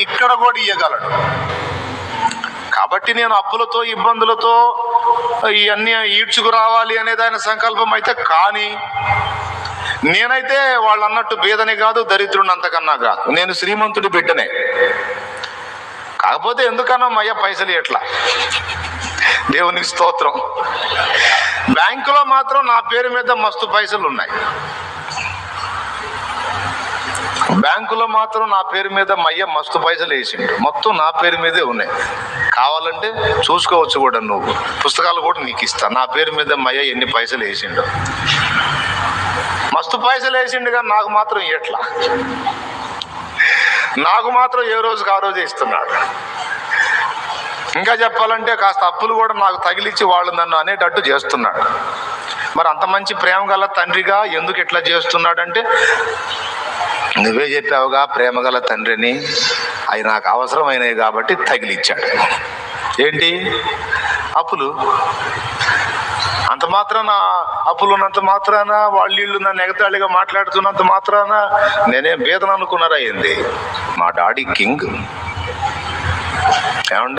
ఇక్కడ కూడా ఇయ్యగలడు. కాబట్టి నేను అప్పులతో ఇబ్బందులతో ఇవన్నీ ఈడ్చుకు రావాలి అనేది ఆయన సంకల్పం అయితే, కానీ నేనైతే వాళ్ళు అన్నట్టు బీదని కాదు, దరిద్రుని అంతకన్నా కాదు, నేను శ్రీమంతుడి బిడ్డనే. కాకపోతే ఎందుకన్నా మయ్య పైసలు ఎట్లా, దేవునికి స్తోత్రం. బ్యాంకులో మాత్రం నా పేరు మీద మస్తు పైసలు ఉన్నాయి. బ్యాంకులో మాత్రం నా పేరు మీద మయ్య మస్తు పైసలు వేసిండు, మొత్తం నా పేరు మీదే ఉన్నాయి. కావాలంటే చూసుకోవచ్చు కూడా, నువ్వు పుస్తకాలు కూడా నీకు ఇస్తా. నా పేరు మీద మయ్య ఎన్ని పైసలు వేసిండు, మస్తు పైసలు వేసిండు. కానీ నాకు మాత్రం ఎట్లా, నాకు మాత్రం ఏ రోజుకి ఆ రోజే ఇస్తున్నాడు. ఇంకా చెప్పాలంటే కాస్త అప్పులు కూడా నాకు తగిలిచ్చి వాళ్ళు నన్ను అనేటట్టు చేస్తున్నాడు. మరి అంత మంచి ప్రేమ గల తండ్రిగా ఎందుకు ఇట్లా చేస్తున్నాడంటే, నువ్వే చెప్పావుగా ప్రేమ గల తండ్రిని, అవి నాకు అవసరమైనవి కాబట్టి తగిలిచ్చాడు. ఏంటి అప్పులు? అంత మాత్రాన అప్పులు ఉన్నంత మాత్రాన వాళ్ళు నన్ను ఎగతాళిగా మాట్లాడుతున్నంత మాత్రాన నేనేం బేదన అనుకున్నారా ఏంది? మా డాడీ కింగ్. ఏమండి?